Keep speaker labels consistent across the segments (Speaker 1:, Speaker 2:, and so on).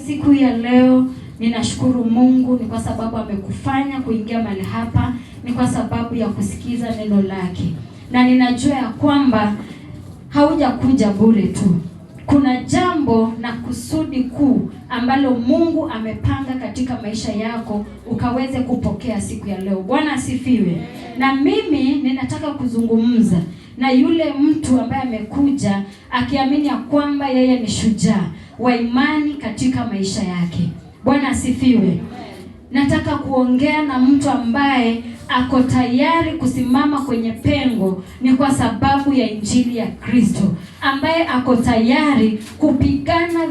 Speaker 1: Siku ya leo ninashukuru Mungu ni kwa sababu amekufanya kuingia mahali hapa, ni kwa sababu ya kusikiza neno lake. Na ninajua ya kwamba haujakuja bure tu. Kuna jambo na kusudi kuu ambalo Mungu amepanga katika maisha yako ukaweze kupokea siku ya leo. Bwana asifiwe. Na mimi ninataka kuzungumza na yule mtu ambaye amekuja akiamini ya kwamba yeye ni shujaa wa imani katika maisha yake. Bwana asifiwe. Nataka kuongea na mtu ambaye ako tayari kusimama kwenye pengo ni kwa sababu ya injili ya Kristo, ambaye ako tayari kupigana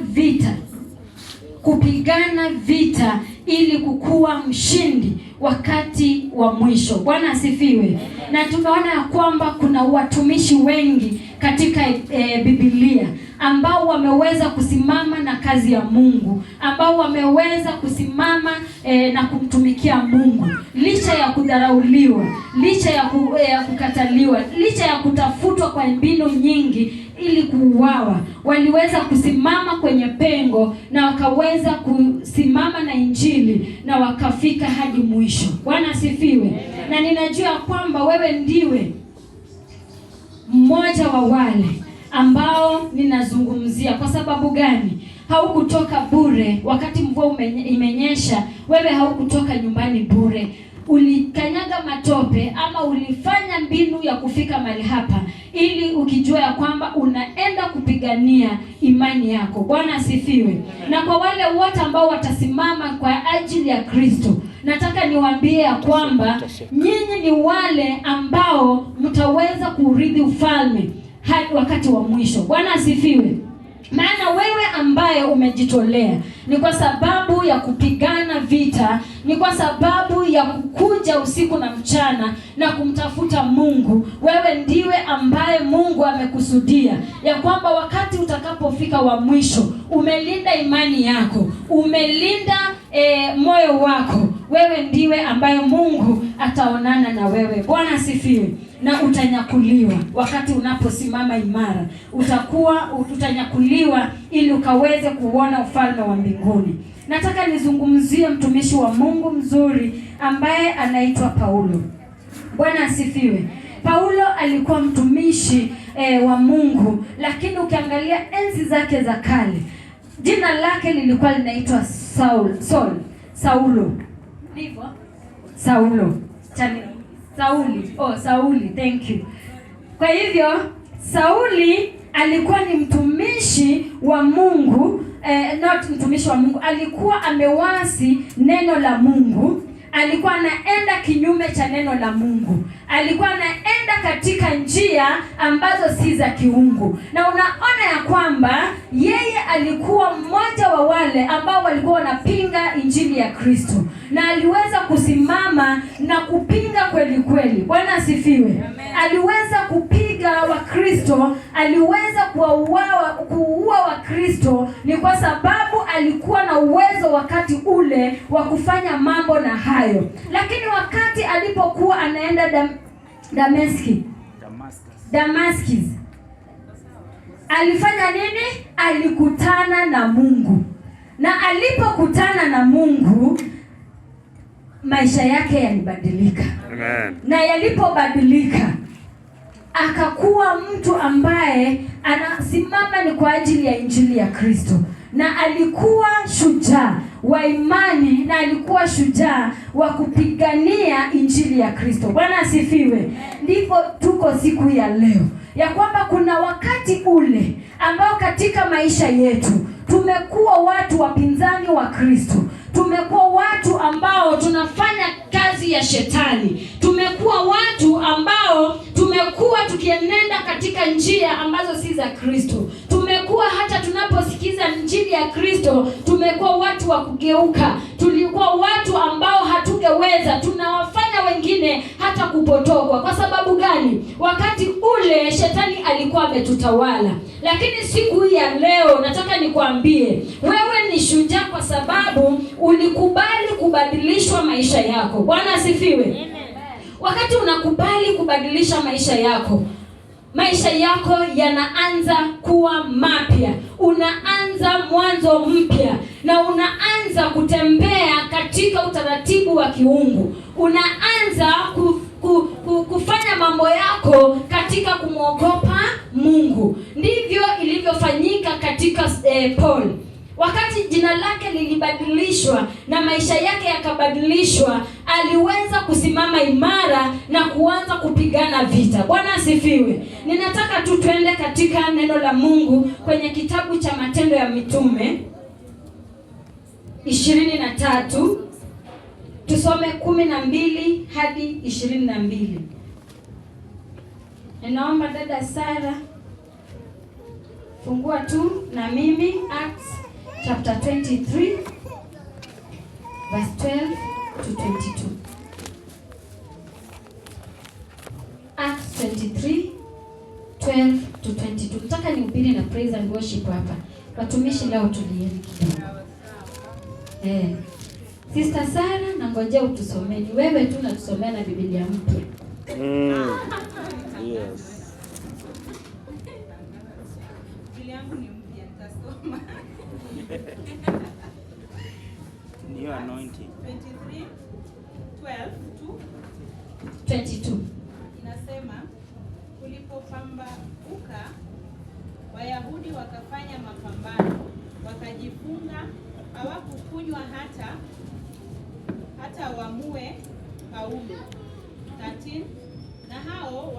Speaker 1: vita ili kukuwa mshindi wakati wa mwisho. Bwana asifiwe. Na tunaona ya kwamba kuna watumishi wengi katika Biblia ambao wameweza kusimama na kazi ya Mungu, ambao wameweza kusimama na kumtumikia Mungu licha ya kudharauliwa, licha ya kukataliwa, licha ya kutafutwa kwa mbinu nyingi ili kuuawa. Waliweza kusimama kwenye pengo na wakaweza kusimama na injili na wakafika hadi mwisho. Bwana asifiwe. Na ninajua kwamba wewe ndiwe mmoja wa wale ambao ninazungumzia. Kwa sababu gani? Haukutoka bure. Wakati mvua imenyesha, wewe haukutoka nyumbani bure. Ulikanyaga matope ama ulifanya mbinu ya kufika mahali hapa ili ukijua ya kwamba unaenda kupigania imani yako. Bwana asifiwe. Na kwa wale wote ambao watasimama kwa ajili ya Kristo, nataka niwaambie ya kwamba nyinyi ni wale ambao mtaweza kuurithi ufalme hadi wakati wa mwisho. Bwana asifiwe. Maana wewe ambaye umejitolea ni kwa sababu ya kupigana vita, ni kwa sababu ya kukuja usiku na mchana na kumtafuta Mungu. Wewe ndiwe ambaye Mungu amekusudia ya kwamba wakati utakapofika wa mwisho, umelinda imani yako, umelinda moyo wako. Wewe ndiwe ambaye Mungu ataonana na wewe. Bwana asifiwe. Na utanyakuliwa wakati unaposimama imara. Utanyakuliwa ili ukaweze kuona ufalme wa mbinguni. Nataka nizungumzie mtumishi wa Mungu mzuri ambaye anaitwa Paulo. Bwana asifiwe. Paulo alikuwa mtumishi wa Mungu, lakini ukiangalia enzi zake za kale, jina lake lilikuwa linaitwa Saulo. Ndivyo? Sauli, thank you. Kwa hivyo Sauli alikuwa ni mtumishi wa Mungu, not mtumishi wa Mungu, alikuwa amewasi neno la Mungu, alikuwa anaenda kinyume cha neno la Mungu, alikuwa anaenda katika njia ambazo si za kiungu. Na unaona ya kwamba yeye alikuwa mmoja wa wale ambao walikuwa wanapinga injili ya Kristo, na aliweza kusimama na kupinga kweli kweli. Bwana asifiwe. Aliweza kupiga Wakristo, aliweza kuua Wakristo, ni kwa sababu alikuwa na uwezo wakati ule wa kufanya mambo na hayo. Lakini wakati alipokuwa anaenda Damascus, alifanya nini? Alikutana na Mungu. Na alipokutana na Mungu, maisha yake yalibadilika. Amen. Na yalipobadilika, akakuwa mtu ambaye anasimama ni kwa ajili ya injili ya Kristo. Na alikuwa shujaa wa imani, na alikuwa shujaa wa kupigania injili ya Kristo. Bwana asifiwe. Ndipo tuko siku ya leo ya kwamba kuna wakati ule ambao katika maisha yetu tumekuwa watu wapinzani wa Kristo. Tumekuwa watu ambao tunafanya kazi ya shetani. Tumekuwa watu ambao tumekuwa tukienenda katika njia ambazo si za Kristo. Tumekuwa hata tunaposikiza injili ya Kristo, tumekuwa watu wa kugeuka. Tulikuwa watu ambao hatungeweza, tunawafanya wengine hata kupotokwa. Kwa sababu gani? Wakati ule shetani alikuwa ametutawala. Lakini siku hii ya leo nataka nikwambie, wewe ni shujaa kwa sababu ulikubali kubadilishwa maisha yako. Bwana asifiwe. Wakati unakubali kubadilisha maisha yako yanaanza kuwa mapya. Unaanza mwanzo mpya. na unaanza kutembea katika utaratibu wa kiungu, unaanza kufanya mambo yako katika kumwogopa Mungu. Ndivyo ilivyofanyika katika Paul. Wakati jina lake lilibadilishwa na maisha yake yakabadilishwa, aliweza kusimama imara na kuanza kupigana vita. Bwana asifiwe. Ninataka tu twende katika neno la Mungu kwenye kitabu cha Matendo ya Mitume 23, tusome 12 hadi 22. Ninaomba dada Sara fungua tu na mimi Acts chapter 23 verse 12 to 22. Acts 23 12 to 22. Nataka nihubiri na praise and worship hapa. Watumishi leo tulieni kidogo. Sister Sara, na ngojea utusomeni. Wewe tu natusomea na Biblia mpya.
Speaker 2: Yes.
Speaker 3: Biblia yangu ni mpya, nitasoma.
Speaker 2: New anointing.
Speaker 1: 22.
Speaker 3: Inasema, kulipopambazuka Wayahudi wakafanya mapambano, wakajifunga, hawakukunywa hata wamue Paulo. 13. Na hao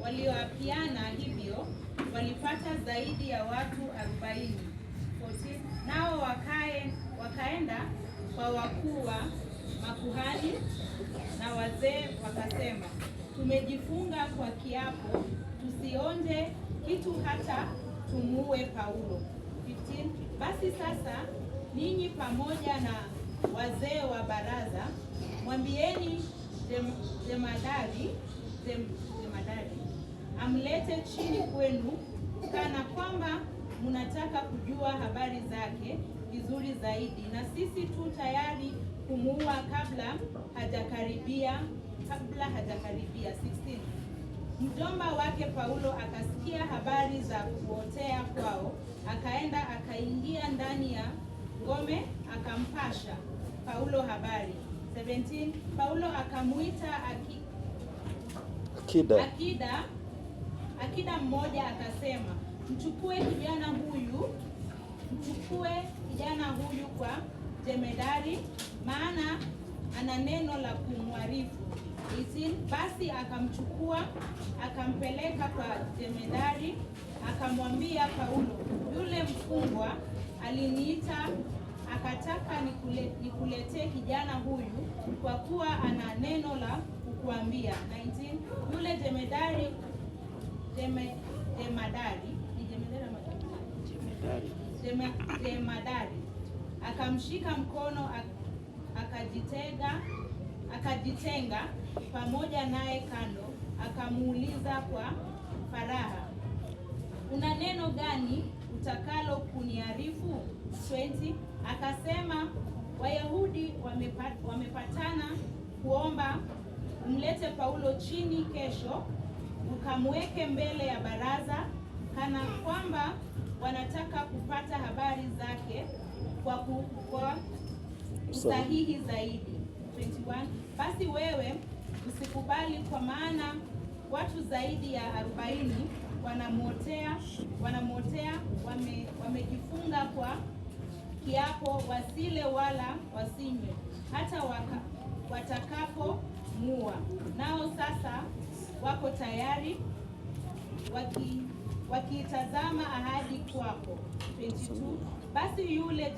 Speaker 3: walioapiana hivyo walipata zaidi ya watu 40. 14. Nao wakaenda kwa wakuu wa makuhani na wazee wakasema, tumejifunga kwa kiapo tusionje kitu hata tumuue Paulo. 15. Basi sasa ninyi pamoja na wazee wa baraza mwambieni jemadari amlete chini kwenu, kana kwamba mnataka kujua habari zake vizuri zaidi, na sisi tu tayari kumuua kabla hajakaribia. 16. Mjomba wake Paulo akasikia habari za kuotea kwao, akaenda akaingia ndani ya ngome, akampasha Paulo habari. 17. Paulo akamuita akida mmoja, akasema, mchukue kijana huyu kwa jemedari, maana ana neno la kumwarifu. 18. Basi akamchukua akampeleka kwa jemedari, akamwambia Paulo, yule mfungwa aliniita akataka nikuletee kijana huyu kwa kuwa ana neno la kukuambia. 19. Yule jemadari akamshika mkono, akajitenga pamoja naye kando, akamuuliza kwa faraha, una neno gani utakalo kuniarifu? 20. Akasema, Wayahudi wamepatana kuomba umlete Paulo chini kesho, ukamweke mbele ya baraza, kana kwamba wanataka kupata habari zake kwa usahihi zaidi. 21. Basi wewe usikubali, kwa maana watu zaidi ya 40 wanamotea wamejifunga kwa kiapo wasile wala wasinywe hata watakapomuua. Nao sasa wako tayari wakitazama ahadi kwako. 22. Basi yule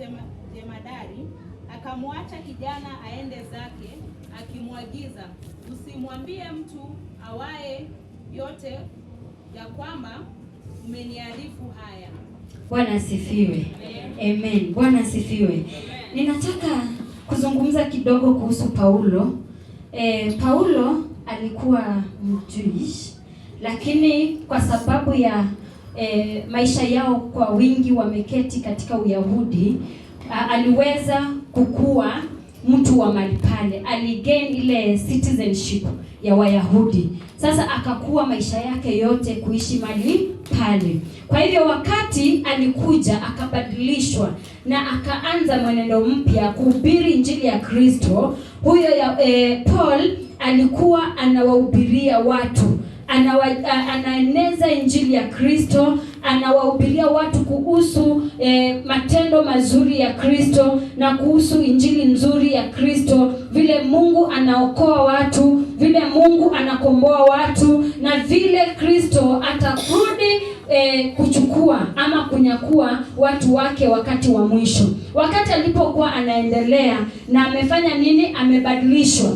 Speaker 3: jemadari akamwacha kijana aende zake, akimwagiza, usimwambie mtu awaye yote ya kwamba umeniarifu haya.
Speaker 1: Bwana asifiwe. Amen. Bwana asifiwe. Ninataka kuzungumza kidogo kuhusu Paulo. Paulo alikuwa Mjewish, lakini kwa sababu ya maisha yao kwa wingi wameketi katika Uyahudi, aliweza kukua mtu wa mahali pale, aligain ile citizenship ya Wayahudi. Sasa akakuwa maisha yake yote kuishi mahali pale. Kwa hivyo wakati alikuja akabadilishwa na akaanza mwenendo mpya kuhubiri injili ya Kristo. Huyo Paul alikuwa anawahubiria watu, anaeneza injili ya Kristo, anawahubiria watu kuhusu matendo mazuri ya Kristo na kuhusu injili nzuri ya Kristo, vile Mungu anaokoa watu, vile Mungu anakomboa watu, na vile Kristo atarudi kuchukua ama kunyakua watu wake wakati wa mwisho. Wakati alipokuwa anaendelea na amefanya nini? Amebadilishwa.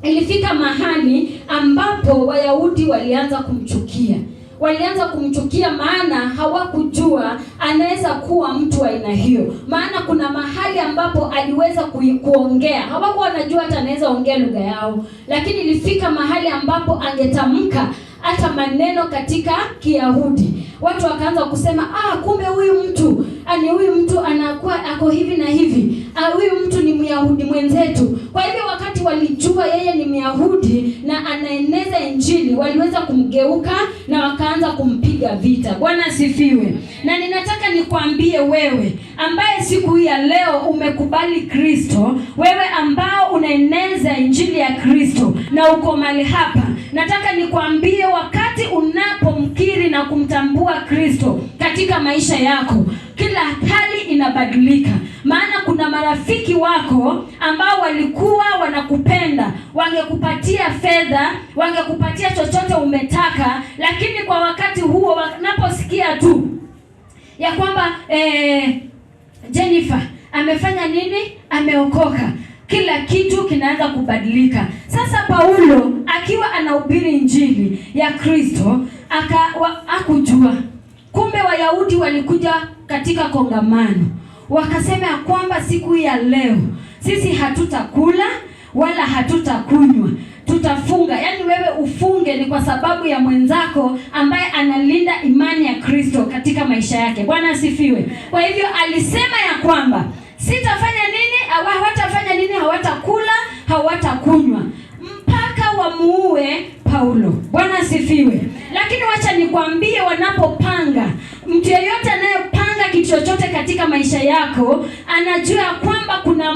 Speaker 1: Ilifika mahali ambapo Wayahudi walianza kumchukia. Walianza kumchukia maana hawakujua anaweza kuwa mtu wa aina hiyo. Maana kuna mahali ambapo aliweza kuongea. Hawakuwa wanajua hata anaweza ongea lugha yao. Lakini ilifika mahali ambapo angetamka hata maneno katika Kiyahudi. Watu wakaanza kusema, kumbe huyu mtu anakuwa ako hivi na hivi. Huyu mtu ni Myahudi mwenzetu. Kwa hivyo wakati walijua yeye ni Myahudi na anaeneza injili, waliweza kumgeuka na wakaanza kumpiga vita. Bwana asifiwe. Na ninataka nikwambie wewe ambaye siku hii ya leo umekubali Kristo, wewe ambao unaeneza injili ya Kristo na uko mahali hapa, nataka nikwambie wakati unapomkiri na kumtambua Kristo katika maisha yako, kila hali inabadilika. Maana kuna marafiki wako ambao walikuwa wanakupenda, wangekupatia fedha, wangekupatia chochote umetaka, lakini kwa wakati huo wanaposikia tu ya kwamba Jennifer amefanya nini? Ameokoka, kila kitu kinaanza kubadilika. Sasa Paulo akiwa anahubiri injili ya Kristo akujua. Kumbe Wayahudi walikuja katika kongamano, wakasema ya kwamba siku ya leo sisi hatutakula wala hatutakunywa, tutafunga. Yaani wewe ufunge ni kwa sababu ya mwenzako ambaye analinda imani ya Kristo katika maisha yake. Bwana asifiwe. Kwa hivyo alisema ya kwamba sitafanya nini? Hawatafanya nini? Hawatakula, hawatakunywa mpaka wamuue Paulo. Bwana asifiwe. Lakini wacha nikwambie, wanapopanga, mtu yeyote anayepanga kitu chochote katika maisha yako anajua kwamba kuna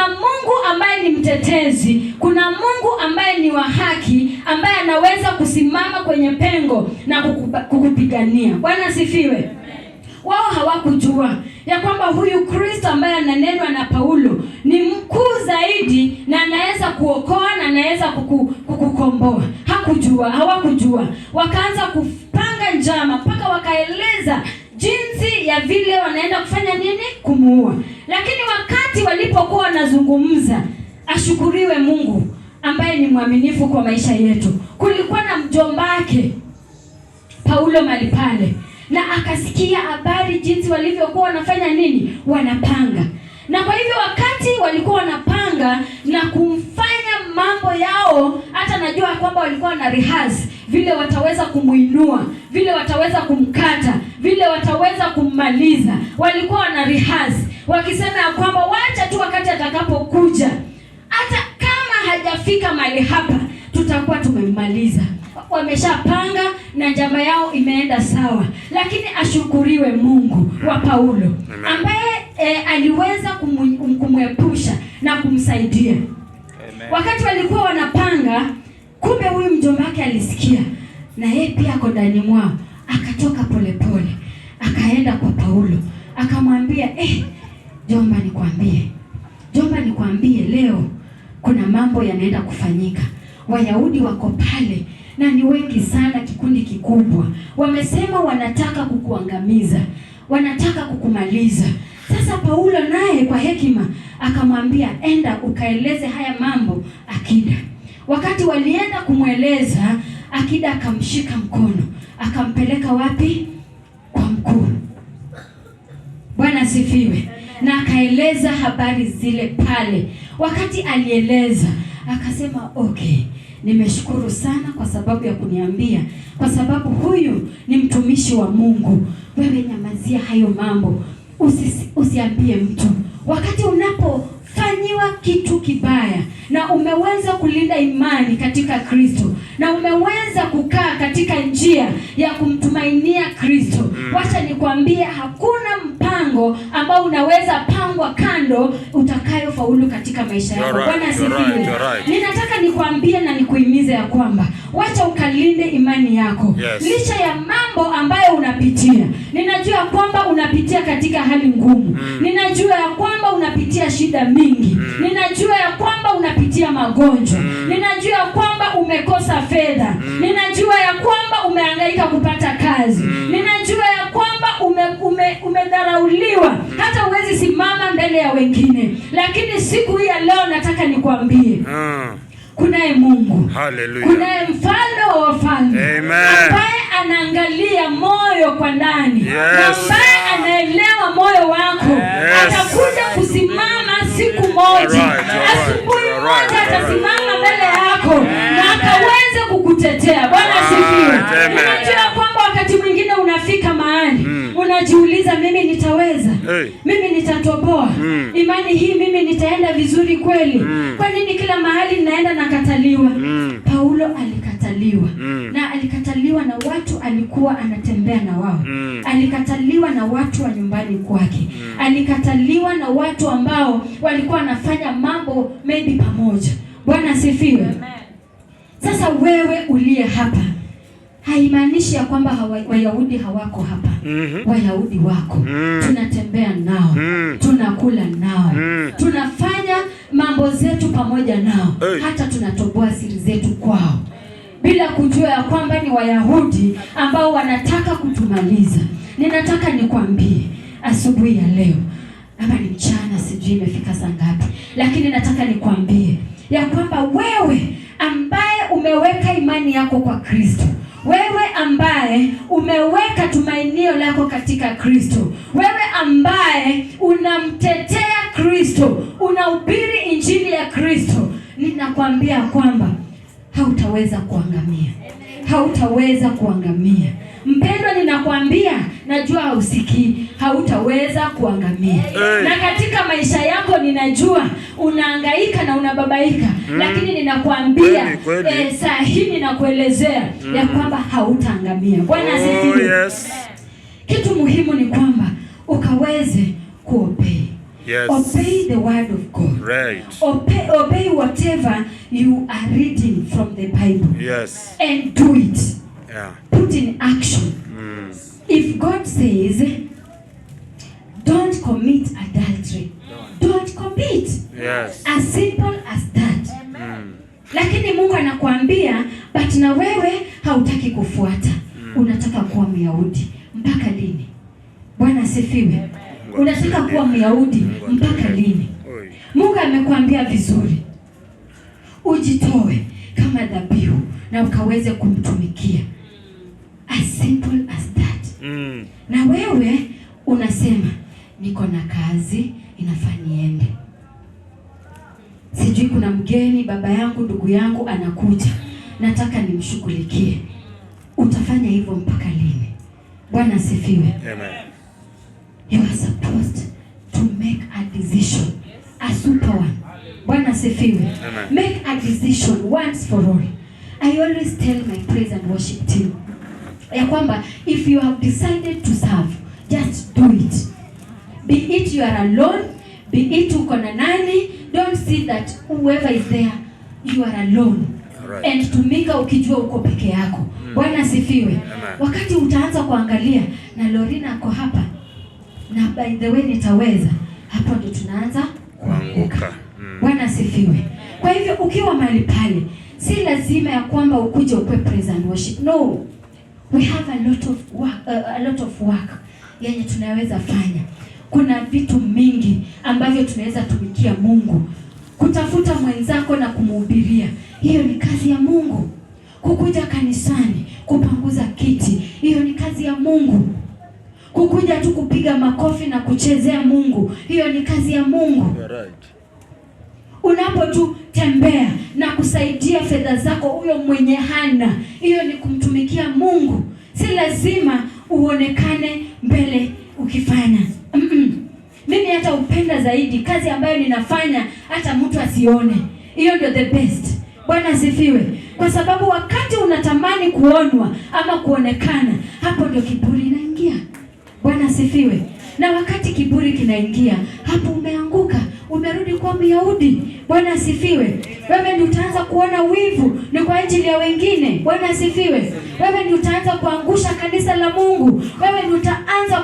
Speaker 1: Mungu ambaye ni mtetezi, kuna Mungu ambaye ni wa haki, ambaye anaweza kusimama kwenye pengo na kukupigania. Bwana asifiwe. Wao hawakujua ya kwamba huyu Kristo ambaye ananenwa na Paulo ni mkuu zaidi na anaweza kuokoa na anaweza kukukomboa. Hawakujua. Wakaanza kupanga njama mpaka wakaeleza jinsi ya vile wanaenda kufanya nini? Kumuua. Lakini wakati walipokuwa wanazungumza, ashukuriwe Mungu ambaye ni mwaminifu kwa maisha yetu. Kulikuwa na mjomba wake Paulo mahali pale, na akasikia habari jinsi walivyokuwa wanafanya nini? Wanapanga. Na kwa hivyo wakati walikuwa wanapanga na kumfanya mambo yao, hata najua kwamba walikuwa na rehearse vile wataweza kumuinua, vile wataweza kumkata, vile wataweza kummaliza. Walikuwa wana rehearse wakisema ya kwamba wacha tu wakati atakapokuja, hata kama hajafika mahali hapa, tutakuwa tumemmaliza. Wameshapanga na njama yao imeenda sawa. Lakini ashukuriwe Mungu wa Paulo ambaye aliweza kumwepusha na kumsaidia. Wakati walikuwa wanapanga, kumbe huyu mjomba wake alisikia na yeye pia ako ndani mwao. Akatoka polepole akaenda kwa Paulo akamwambia, jomba nikwambie leo kuna mambo yanaenda kufanyika. Wayahudi wako pale na ni wengi sana, kikundi kikubwa. Wamesema wanataka kukuangamiza, wanataka kukumaliza. Sasa Paulo naye kwa hekima akamwambia, enda ukaeleze haya mambo Akida. Wakati walienda kumweleza, Akida akamshika mkono, akampeleka wapi? Kwa mkuu. Bwana asifiwe. Na akaeleza habari zile pale. Wakati alieleza, akasema okay, nimeshukuru sana kwa sababu ya kuniambia, kwa sababu huyu ni mtumishi wa Mungu. Wewe nyamazia hayo mambo, usiambie mtu, wakati unapofanyiwa kitu kibaya na umeweza kulinda imani katika Kristo na umeweza kukaa katika njia ya kumtumainia Kristo, wacha nikwambie hakuna mpango ambao unaweza pangwa kando utakayofaulu katika maisha yako. Bwana asifiwe. Ninataka nikwambie na nikuhimize ya kwamba wacha ukalinde imani yako. Licha ya mambo ambayo unapitia. Ninajua kwamba unapitia katika hali ngumu. Ninajua ya kwamba unapitia shida mingi. Ninajua ya kwamba unapitia magonjwa. Ninajua ya kwamba umekosa fedha. Ninajua ya kwamba umehangaika kupata kazi. Ninajua ya kwamba umedharauliwa hata huwezi simama mbele ya wengine. Lakini siku hii ya leo nataka nikwambie kunaye Mungu.
Speaker 4: Hallelujah.
Speaker 1: Kunaye mfalme wa wafalme.
Speaker 4: Amen.
Speaker 1: Ambaye anaangalia moyo kwa ndani.
Speaker 4: Yes.
Speaker 1: Na ambaye anaelewa moyo wako.
Speaker 4: Yes.
Speaker 1: Atakuja kusimama siku moja. Asubuhi moja atasimama mbele yako na akaweze kukutetea. Bwana asifiwe. Unajua kwamba wakati mwingine unafika mahali unajiuliza, mimi nitaweza? Mimi nitatoboa? Imani hii mimi nitaenda vizuri kweli? Kwa nini kila mahali ninaenda nakataliwa? Paulo alikataliwa. Na alikataliwa na watu alikuwa anatembea na wao. Alikataliwa na watu wa nyumbani kwake. Alikataliwa na watu ambao walikuwa wanafanya mambo maybe pamoja. Bwana asifiwe. Sasa wewe uliye hapa, haimaanishi ya kwamba Wayahudi hawako hapa. Wayahudi wako. Tunatembea nao. Tunakula nao. Tunafanya mambo zetu pamoja nao. Hata tunatoboa siri zetu kwao, bila kujua ya kwamba ni Wayahudi ambao wanataka kutumaliza. Ninataka nikwambie asubuhi ya leo, ama ni mchana, sijui imefika saa ngapi, lakini nataka nikwambie ya kwamba wewe ambaye umeweka imani yako kwa Kristo, wewe ambaye umeweka tumainio lako katika Kristo, wewe ambaye unamtetea Kristo, unahubiri injili ya Kristo, ninakwambia kwamba hautaweza kuangamia. Hautaweza kuangamia. Mpendwa, ninakwambia, najua hausikii, hautaweza kuangamia. Na katika maisha yako ninajua unahangaika na unababaika, lakini ninakwambia saa hii ninakuelezea ya kwamba hautaangamia. Bwana asifiwe. Kitu muhimu ni kwamba ukaweze kuobey. Obey the word of God. Obey whatever you are reading from the Bible. And do it. Put in action. If God says don't commit adultery, don't commit. As simple as that. Lakini Mungu anakuambia but na wewe hautaki kufuata. Unataka kuwa Myahudi mpaka lini? Bwana asifiwe. Unataka kuwa Myahudi mpaka lini? Mungu amekuambia vizuri, ujitoe kama dhabihu na ukaweze kumtumikia. As simple as that. Na wewe unasema niko na kazi inafaa niende, sijui kuna mgeni, baba yangu, ndugu yangu anakuja, nataka nimshughulikie. Utafanya hivyo mpaka lini? Bwana asifiwe. You are supposed to make a decision, a super one. Bwana asifiwe. Make a decision once for all. I always tell my praise and worship team ya kwamba if you have decided to serve, just do it. Be it you are alone, be it uko na nani, don't see that whoever is there you are alone. And tumika ukijua uko peke yako. Bwana asifiwe. Wakati utaanza kuangalia na Lorina ako hapa na by the way nitaweza, hapo ndio tunaanza kuanguka. Bwana asifiwe. Kwa hivyo ukiwa mahali pale, si lazima ya kwamba ukuje ukwe praise and worship. No. We have a lot of work yenye tunaweza fanya. Kuna vitu mingi ambavyo tunaweza tumikia Mungu. Kutafuta mwenzako na kumhubiria, hiyo ni kazi ya Mungu. Kukuja kanisani, kupanguza kiti, hiyo ni kazi ya Mungu. Kukuja tu kupiga makofi na kuchezea Mungu, hiyo ni kazi ya Mungu. Unapo tu tembea na kusaidia fedha zako huyo mwenye hana, hiyo ni kumtumikia Mungu. Si lazima uonekane mbele ukifanya. Mimi hata upenda zaidi kazi ambayo ninafanya hata mtu asione. Hiyo ndio the best. Bwana asifiwe. Kwa sababu wakati unatamani kuonwa ama kuonekana, hapo ndio kiburi inaingia. Bwana asifiwe. Na wakati kiburi kinaingia, hapo umeanguka, umerudi kwa Myahudi. Bwana asifiwe. Wewe ndio utaanza kuona wivu ni kwa ajili ya wengine. Bwana asifiwe. Wewe ndio utaanza kuangusha kanisa la Mungu. Wewe ndio utaanza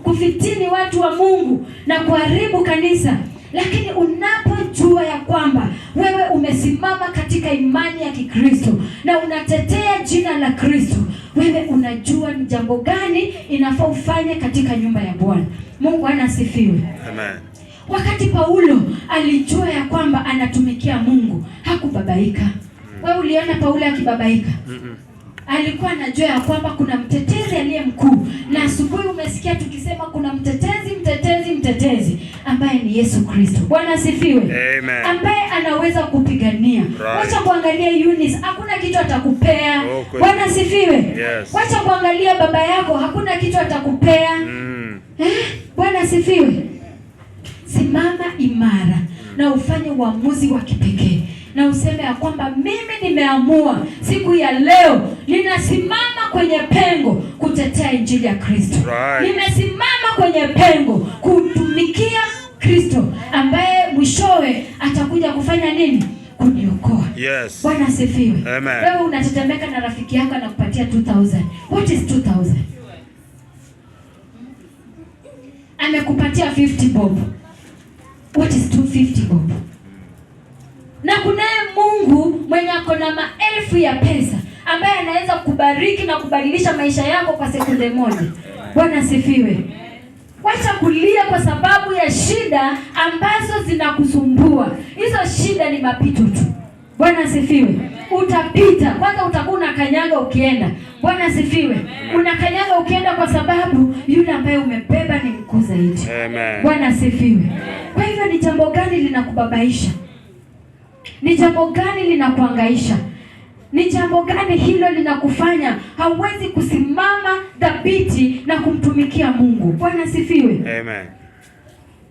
Speaker 1: kufitini watu wa Mungu na kuharibu kanisa. Lakini unapojua ya kwamba wewe umesimama katika imani ya Kikristo na unatetea jina la Kristo, wewe unajua ni jambo gani inafaa ufanye katika nyumba ya Bwana. Mungu asifiwe.
Speaker 4: Amen.
Speaker 1: Wakati Paulo alijua ya kwamba anatumikia Mungu, hakubabaika. Wewe uliona Paulo akibabaika? Alikuwa anajua ya kwamba kuna mtetezi aliye mkuu. Na asubuhi umesikia tukisema kuna mtetezi ambaye ni Yesu Kristo. Bwana asifiwe.
Speaker 4: Amen.
Speaker 1: Ambaye anaweza kupigania. Wacha kuangalia Eunice, hakuna kitu atakupea. Bwana asifiwe.
Speaker 4: Yes.
Speaker 1: Wacha kuangalia baba yako, hakuna kitu atakupea. Bwana asifiwe. Simama imara na ufanye uamuzi wa kipekee. Na useme ya kwamba mimi nimeamua siku ya leo ninasimama kwenye pengo kutetea injili ya Kristo. Nimesimama kwenye pengo kutumikia Kristo ambaye mwishowe atakuja kufanya nini? Kuniokoa.
Speaker 4: Yes.
Speaker 1: Bwana asifiwe.
Speaker 4: Wewe
Speaker 1: unatetemeka na rafiki yako anakupatia 2000. What is 2000? Amekupatia 50 bob. What is 250 bob? Na kunaye Mungu mwenye ako na maelfu ya pesa ambaye anaweza kubariki na kubadilisha maisha yako kwa sekunde moja. Bwana asifiwe. Wacha kulia kwa sababu ya shida ambazo zinakusumbua. Hizo shida ni mapito tu. Bwana asifiwe. Utapita. Kwanza utakuwa unakanyaga ukienda. Bwana asifiwe. Unakanyaga ukienda kwa sababu yule ambaye umebeba ni mkuu zaidi. Bwana asifiwe. Kwa hivyo ni jambo gani linakubabaisha? Ni jambo gani linakuhangaisha? Ni jambo gani hilo linakufanya hauwezi kusimama dhabiti na kumtumikia Mungu? Bwana asifiwe.
Speaker 4: Amen.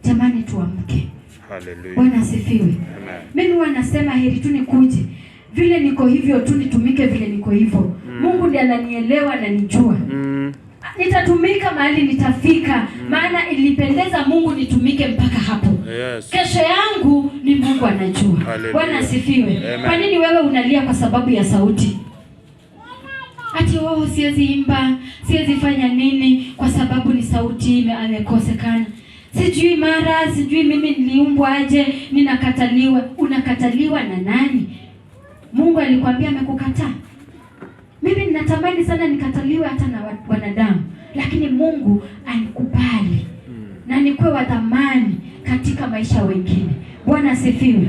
Speaker 1: Jamani tuamke.
Speaker 4: Hallelujah.
Speaker 1: Bwana asifiwe.
Speaker 4: Amen.
Speaker 1: Mimi wanasema heri tu nikuje. Vile niko hivyo tu nitumike vile niko hivyo. Mungu ndiye ananielewa na nijua. Nitatumika mahali nitafika. Maana ilipendeza Mungu nitumike mpaka hapo.
Speaker 4: Yes.
Speaker 1: Kesho yangu ni Mungu anajua. Bwana asifiwe. Kwa nini wewe unalia kwa sababu ya sauti? Ati siwezi imba, siwezi fanya nini kwa sababu ni sauti imekosekana. Sijui mimi niliumbwa aje, ninakataliwa. Unakataliwa na nani? Mungu alikwambia amekukataa? Mimi ninatamani sana nikataliwe hata na wanadamu, lakini Mungu anikubali na nikuwe wa thamani katika maisha wengine. Bwana asifiwe.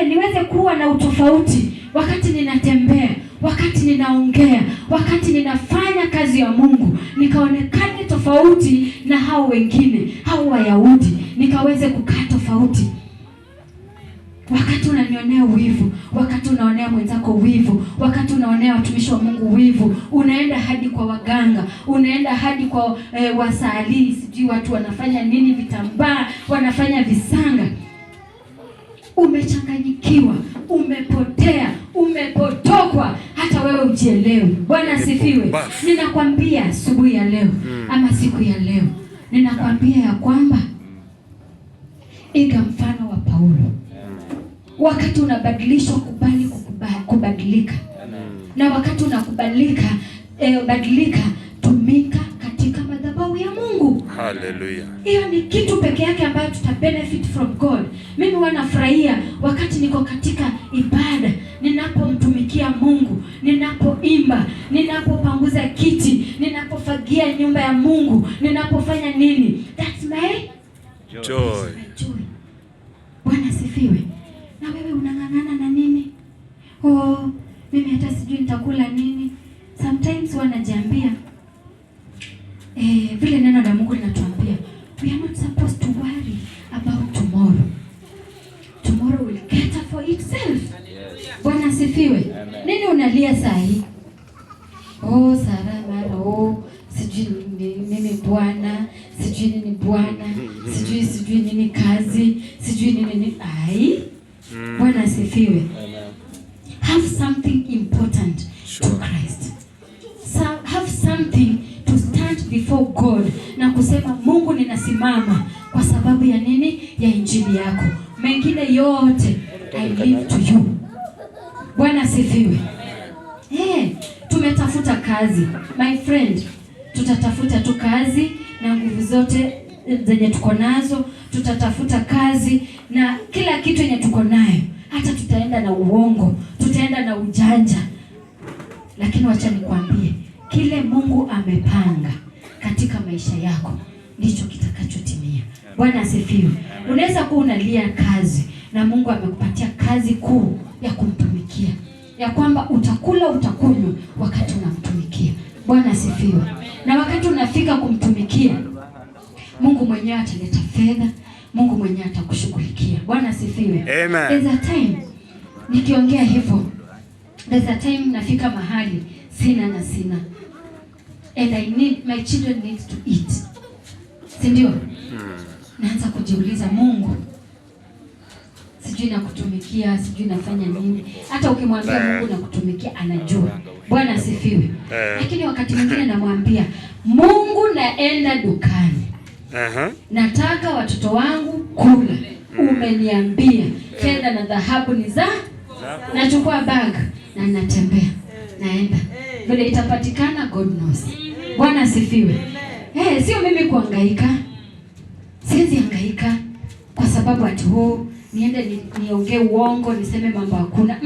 Speaker 1: Niweze kuwa na utofauti wakati ninatembea, wakati ninaongea, wakati ninafanya kazi ya Mungu, nikaonekane tofauti na hao wengine, hao Wayahudi, nikaweze kukaa tofauti. Wakati unanionea wivu, wakati unaonea mwenzako wivu, wakati unaonea watumishi wa Mungu wivu, unaenda hadi kwa waganga, unaenda hadi kwa wasali, sijui watu wanafanya nini, vitambaa, wanafanya visanga. Umechanganyikiwa, umepotea, umepotokwa, hata wewe ujielewe. Bwana asifiwe. Ninakwambia asubuhi ya leo ama siku ya leo, ninakwambia ya kwamba iga mfano wa Paulo. Wakati unabadilishwa, kubadilika. Na wakati unakubalika, badilika, tumika katika madhabahu ya Mungu.
Speaker 4: Hallelujah.
Speaker 1: Hiyo ni kitu peke yake ambayo tuta benefit from God. Mimi wanafurahia wakati niko katika ibada, ninapomtumikia Mungu, ninapoimba, ninapopanguza kiti, ninapofagia nyumba ya Mungu, ninapofanya nini. That's my joy. Bwana asifiwe. Na wewe unang'ang'ana na nini? Mimi hata sijui nitakula nini. Sometimes wanajiambia vile neno la Mungu linatuambia, we are not supposed to worry about tomorrow. Tomorrow will cater for itself. Bwana asifiwe. Nini unalia saa hii? Sara mara sijui mimi Bwana, sijui nini Bwana, sijui sijui nini. Ai. Bwana asifiwe. Have something important to Christ. So have something to stand before God na kusema Mungu, ninasimama kwa sababu ya nini? Ya injili yako. Mengine yote I leave to you. Bwana asifiwe. Tumetafuta kazi. My friend, tutatafuta tu kazi na nguvu zote zenye tuko nazo, tutatafuta kazi na kila kitu yenye tuko nayo. Hata tutaenda na uongo, tutaenda na ujanja. Lakini wacha nikwambie, kile Mungu amepanga katika maisha yako ndicho kitakachotimia. Bwana asifiwe. Unaweza kuwa unalia kazi na Mungu amekupatia kazi kuu ya kumtumikia, ya kwamba utakula utakunywa wakati unamtumikia. Bwana asifiwe. Na wakati unafika kumtumikia, Mungu mwenyewe ataleta fedha, Mungu mwenyewe atakushughulikia. Bwana asifiwe.
Speaker 4: Amen.
Speaker 1: There's a time nikiongea hivyo, there's a time nafika mahali sina and I need, my children need to eat. Si ndio? Naanza kujiuliza, Mungu, sijui nakutumikia, sijui nafanya nini. Hata ukimwambia Mungu nakutumikia anajua. Bwana asifiwe. Lakini wakati mwingine namwambia Mungu, naenda dukani. Nataka watoto wangu kula. Umeniambia fedha na dhahabu ni za. Nachukua bag na natembea. Naenda. Vile itapatikana God knows. Bwana asifiwe. Sio mimi kuhangaika. Siwezi hangaika kwa sababu ati niende niongee uongo, niseme mambo hakuna.